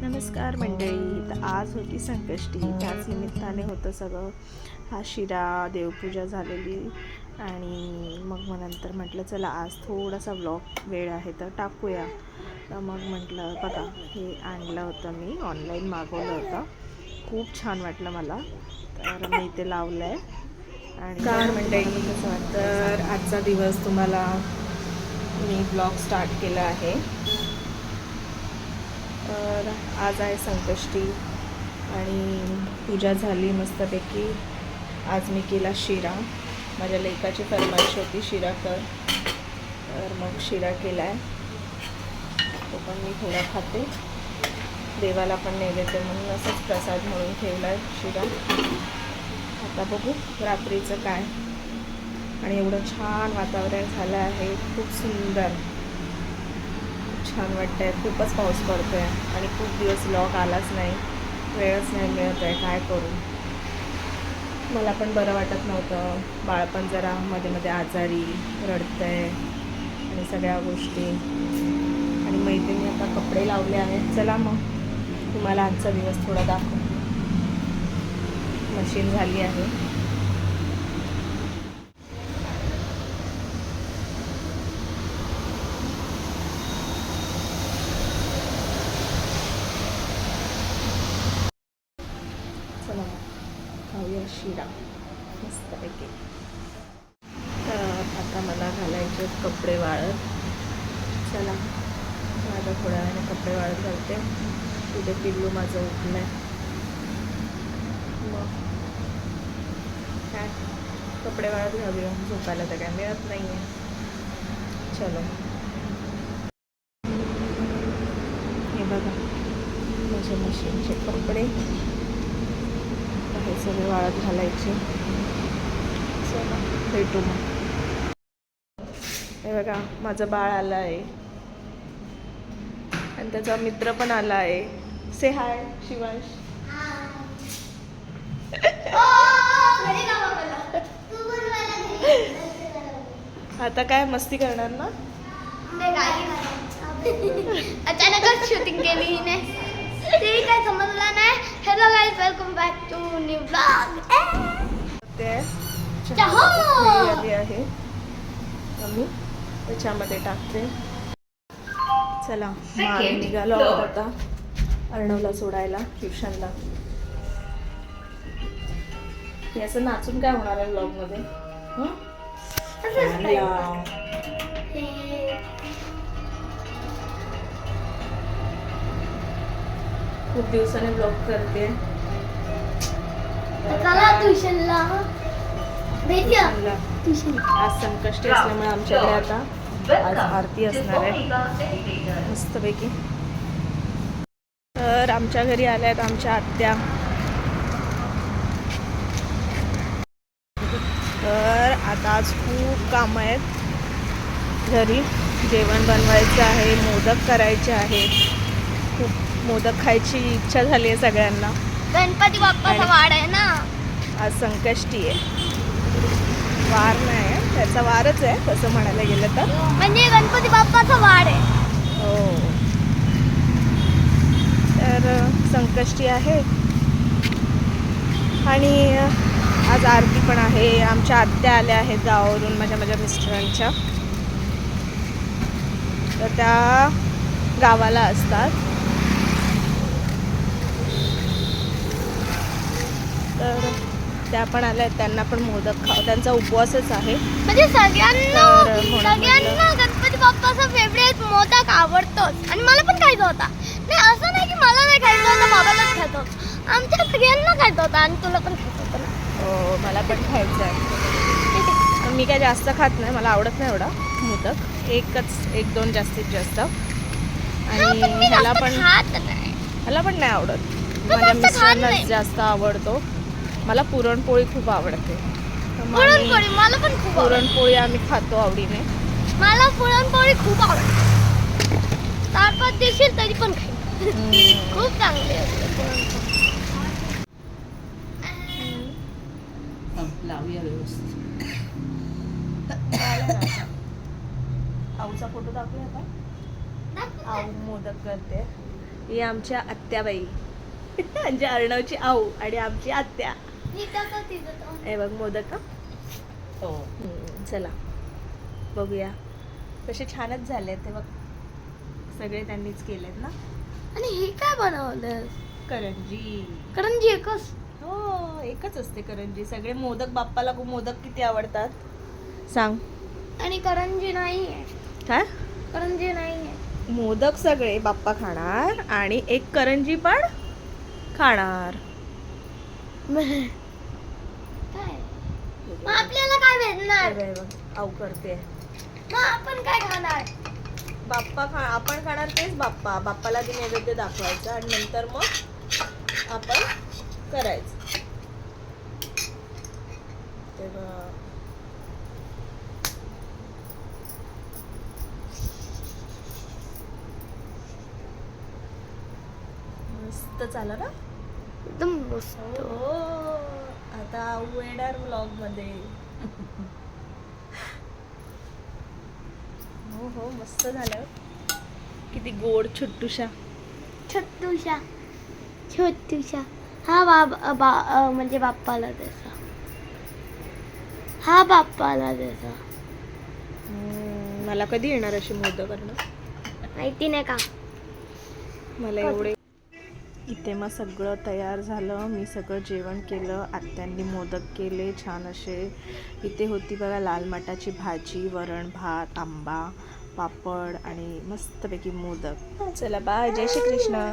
नमस्कार मंडळी. तर आज होती संकष्टी, त्याच निमित्ताने होतं सगळं. हा शिरा, देवपूजा झालेली आणि मग नंतर म्हटलं चला आज थोडासा व्लॉग वेळ आहे तर टाकूया. तर मग म्हटलं बघा, हे आणलं होतं, मी ऑनलाईन मागवलं होतं, खूप छान वाटलं मला, तर मी ते लावलं आहे. आणि काय मंडळी, तर आजचा दिवस तुम्हाला मी ब्लॉग स्टार्ट केला आहे. तर आज आहे संकष्टी आणि पूजा झाली मस्तपैकी. आज मी केला शिरा, माझ्या लेकाची फरमाईश होती शिरा कर, तर मग शिरा केला आहे. तो पण मी थोडा खाते, देवाला पण नैवेद्य म्हणून असंच प्रसाद म्हणून ठेवला आहे शिरा. आता बघू रात्रीचं काय. आणि एवढं छान वातावरण झालं आहे, खूप सुंदर, छान वाटतं आहे. खूपच पाऊस पडतो आहे आणि खूप दिवस व्लॉग आलाच नाही, वेळच नाही मिळत आहे. काय करू, मला पण बरं वाटत नव्हतं. बाळ पण जरा मध्ये मध्ये आजारी रडतं आहे आणि सगळ्या गोष्टी. आणि मैत्रिणी आता कपडे लावले आहेत. चला मग तुम्हाला आजचा दिवस थोडा दाखव. मशीन झाली आहे. चला खाऊया शिरा मस्तपैकी. तर आता मला घालायचे कपडे वाळत. चला माझं थोड्या वेळाने कपडे वाळत घालते. तिथे पिल्लू माझं उठलं आहे. मग काय कपडे वाळत घालूया, झोपायला तर काय मिळत नाही आहे. चलो, हे बघा माझे मशीनचे कपडे, हे सगळे वाळत घालायचे. चला भेटू मग. हे बघा माझं बाळ आलं आहे आणि त्याचा मित्र पण आला आहे. से हाय शिवांश. आता काय मस्ती करणार ना. अचानकच शूटिंग केली हिने, ते काय समजलं नाही. Hello guys, welcome back to new blog. ते चहा आली आहे, मी त्याच्यामध्ये टाकते. चला मग आम्ही निघालो आहोत आता अर्णवला सोडायला ट्युशनला. हे असं नाचून काय होणार आहे व्लॉग मध्ये. खूप दिवसाने ब्लॉग करते. चला ट्युशनला भेटूया. आज संकष्टी असल्यामुळे आमच्याकडे आता आज आरती असणार आहे मस्तपैकी. तर आमच्या घरी आल्या आहेत आमच्या आत्या. तर आता आज खूप कामं आहेत घरी. जेवण बनवायचं आहे, मोदक करायचे आहेत. खूप मोदक खायची इच्छा झाली आहे सगळ्यांना. गणपती बाप्पाचा वाड आहे ना, आज संकष्टी आहे. वार नाही आहे, त्याचा वारच आहे तसं म्हणायला गेलं तर. म्हणजे गणपती बाप्पाचा वाड आहे. हो, तर संकष्टी आहे आणि आज आरती पण आहे. आमच्या आत्या आल्या आहेत गावावरून, माझ्या मिस्टरांच्या. तर त्या गावाला असतात, तर त्या पण आल्या आहेत. त्यांना पण मोदक त्यांचा उपवासच आहे. म्हणजे सगळ्यांना म्हटलं. गणपती बाप्पाचा फेवरेट मोदक आवडतोच आणि मला पण खायचा होता. नाही असं नाही की मला नाही खायचं होतं, बाबालाच खायचं होतं. आमच्या सगळ्यांना खायचं होतं आणि तुला पण खायचं होतं ना. हो, मला पण खायचं आहे. मी काय जास्त खात नाही, मला आवडत नाही एवढा मोदक. एक दोन जास्तीत जास्त. आणि ह्याला पण नाही आवडत. माझ्या मिस्टरांना जास्त आवडतो. मला पुरणपोळी खूप आवडते. पुरणपोळी मला पण खूप पुरणपोळी आम्ही खातो आवडीने. मला पुरणपोळी खूप आवडते. 4-5 देशील तरी पण खाईन. खूप चांगली असते पुरणपोळी. लावूया व्यवस्थित. आऊचा फोटो दाखवूया का. आऊ मोदक करते. ही आमच्या आत्याबाई म्हणजे अर्णवची आऊ आणि आमची आत्या. हे बघ मोदक का. हो. चला बघूया कसे छानच झाले ते बघ. सगळे त्यांनीच केलेत ना. आणि हे काय बनवलं? करंजी. करंजी एकच. हो एकच असते करंजी. सगळे मोदक बाप्पाला मोदक किती आवडतात सांग. आणि करंजी नाहीये. काय करंजी नाहीये. मोदक सगळे बाप्पा खाणार आणि एक करंजी पण खाणार. काय मग आपल्याला काय भेटणार? हे बघ, आऊ करते. मग आपण काय खाणार? आपण खाणार तेच बाप्पाला ती नैवेद्य दाखवायचं आणि नंतर मग आपण करायचं. तेव्हा मस्त झालं ना. एकदम मस्त. हो आता आऊ येणार व्लॉग मध्ये. हो हो मस्त झालं. किती गोड छोटूशा. छोटूशा छोटूशा. हा म्हणजे बाप्पाला द्यायचा. हा बाप्पाला द्यायचा. मला कधी येणार अशी मोदक करणं माहिती नाही का. मला एवढे. इथे मग सगळं तयार झालं. मी सगळं जेवण केलं. आत्यांनी मोदक केले छान असे. इथे होती बघा लाल माटाची भाजी, वरण भात, आंबा, पापड आणि मस्तपैकी मोदक. चला बाय. जय श्री कृष्ण.